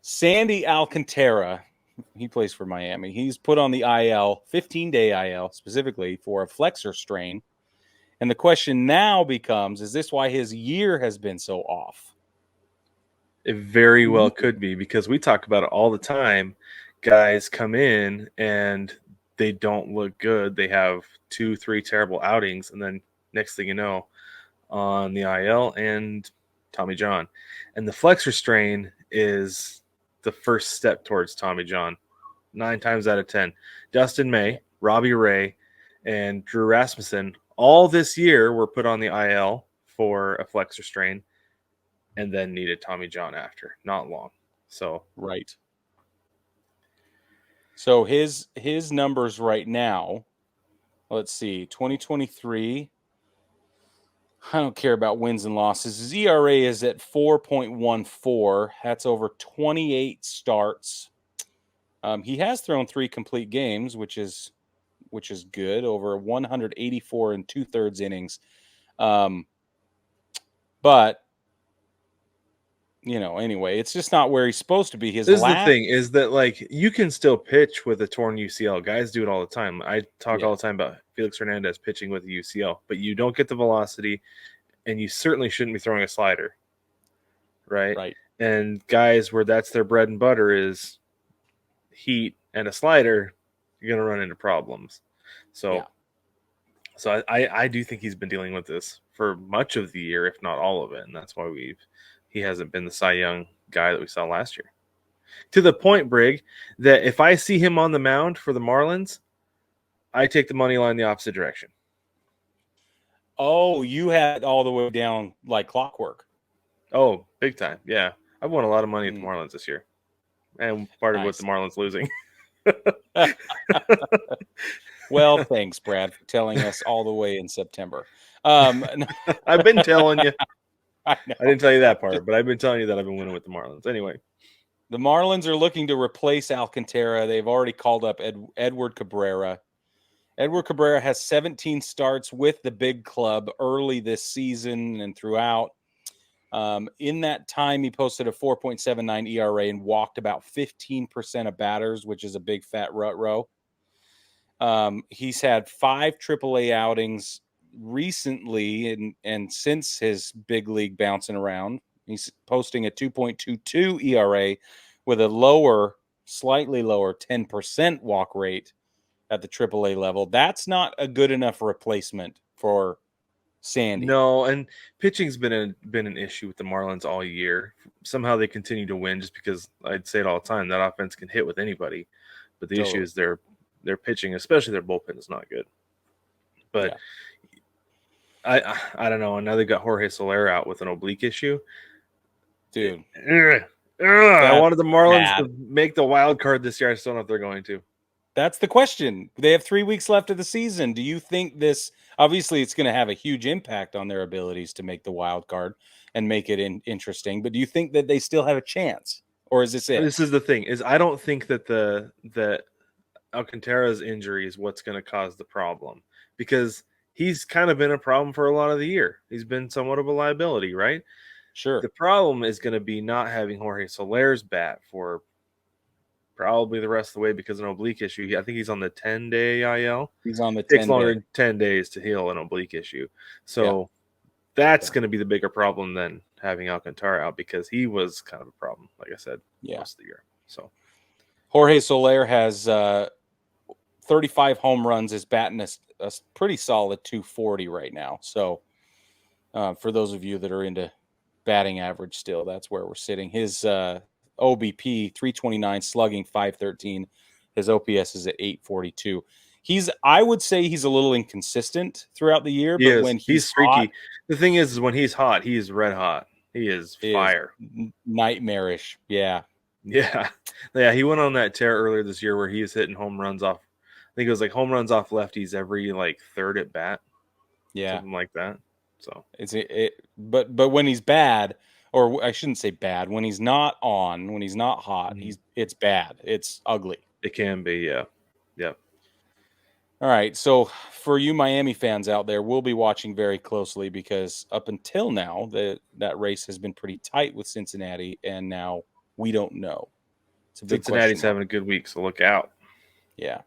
Sandy Alcantara, he plays for Miami. He's put on the IL, 15-day IL, specifically for a Flexor strain. And the question now becomes, is this why his year has been so off? It very well could be, because we talk about it all the time. Guys come in and they don't look good. They have 2-3 terrible outings, and then next thing you know, on the IL and Tommy John. And the Flexor strain is the first step towards Tommy John. 9 times out of 10. Dustin May, Robbie Ray, and Drew Rasmussen all this year were put on the IL for a Flexor strain and then needed Tommy John after. Not long. So Right. So his numbers right now, let's see, 2023. I don't care about wins and losses. His ERA is at 4.14. That's over 28 starts. He has thrown 3 complete games, which is good, over 184 and 2/3 innings. But anyway, it's just not where he's supposed to be. This is the thing, is that like you can still pitch with a torn UCL. Guys do it all the time. I talk all the time about Felix Hernandez pitching with a UCL, but you don't get the velocity, and you certainly shouldn't be throwing a slider, right? Right. And guys where that's their bread and butter is heat and a slider, you're going to run into problems. So I do think he's been dealing with this for much of the year, if not all of it, and that's why he hasn't been the Cy Young guy that we saw last year. To the point, Brig, that if I see him on the mound for the Marlins, I take the money line the opposite direction. Oh, you had all the way down like clockwork. Oh, big time. Yeah. I've won a lot of money at the Marlins this year. And part of with the Marlins losing. Well, thanks, Brad, for telling us all the way in September. I've been telling you. I didn't tell you that part, but I've been telling you that I've been winning with the Marlins. Anyway. The Marlins are looking to replace Alcantara. They've already called up Edward Cabrera. Edward Cabrera has 17 starts with the big club early this season and throughout. In that time, he posted a 4.79 ERA and walked about 15% of batters, which is a big fat rut row. He's had 5 AAA outings recently, and since his big league bouncing around, he's posting a 2.22 ERA with a slightly lower 10% walk rate at the AAA level. That's not a good enough replacement for Sandy. No, and pitching's been an issue with the Marlins all year. Somehow they continue to win just because, I'd say it all the time, that offense can hit with anybody. But the issue is their pitching, especially their bullpen, is not good. But I don't know. And now they've got Jorge Soler out with an oblique issue. Dude. I wanted the Marlins to make the wild card this year. I just don't know if they're going to. That's the question. They have 3 weeks left of the season. Do you think this, obviously it's going to have a huge impact on their abilities to make the wild card and make it interesting, but do you think that they still have a chance, or is this it? This is the thing, is I don't think that that Alcantara's injury is what's going to cause the problem, because he's kind of been a problem for a lot of the year. He's been somewhat of a liability, right? Sure. The problem is going to be not having Jorge Soler's bat for probably the rest of the way because of an oblique issue. I think he's on the 10-day IL. He's on the 10 Takes longer than 10 days to heal an oblique issue. So that's going to be the bigger problem than having Alcantara out, because he was kind of a problem, like I said, most of the year. So Jorge Soler has 35 home runs, is batting a pretty solid 240 right now. So for those of you that are into batting average still, that's where we're sitting. His OBP 329, slugging 513. His OPS is at 842. I would say he's a little inconsistent throughout the year, but when he's streaky. Hot, the thing is when he's hot, he is red hot. He is fire. Nightmarish. Yeah. Yeah. He went on that tear earlier this year where he was hitting home runs off. I think it was like home runs off lefties every like third at bat. Yeah. Something like that. So but when he's bad, or I shouldn't say bad, when he's not on, when he's not hot, it's bad. It's ugly. It can be, yeah. Yeah. All right. So for you Miami fans out there, we'll be watching very closely, because up until now, that race has been pretty tight with Cincinnati, and now We don't know. It's a big Cincinnati's question mark. having a good week, so look out. Yeah.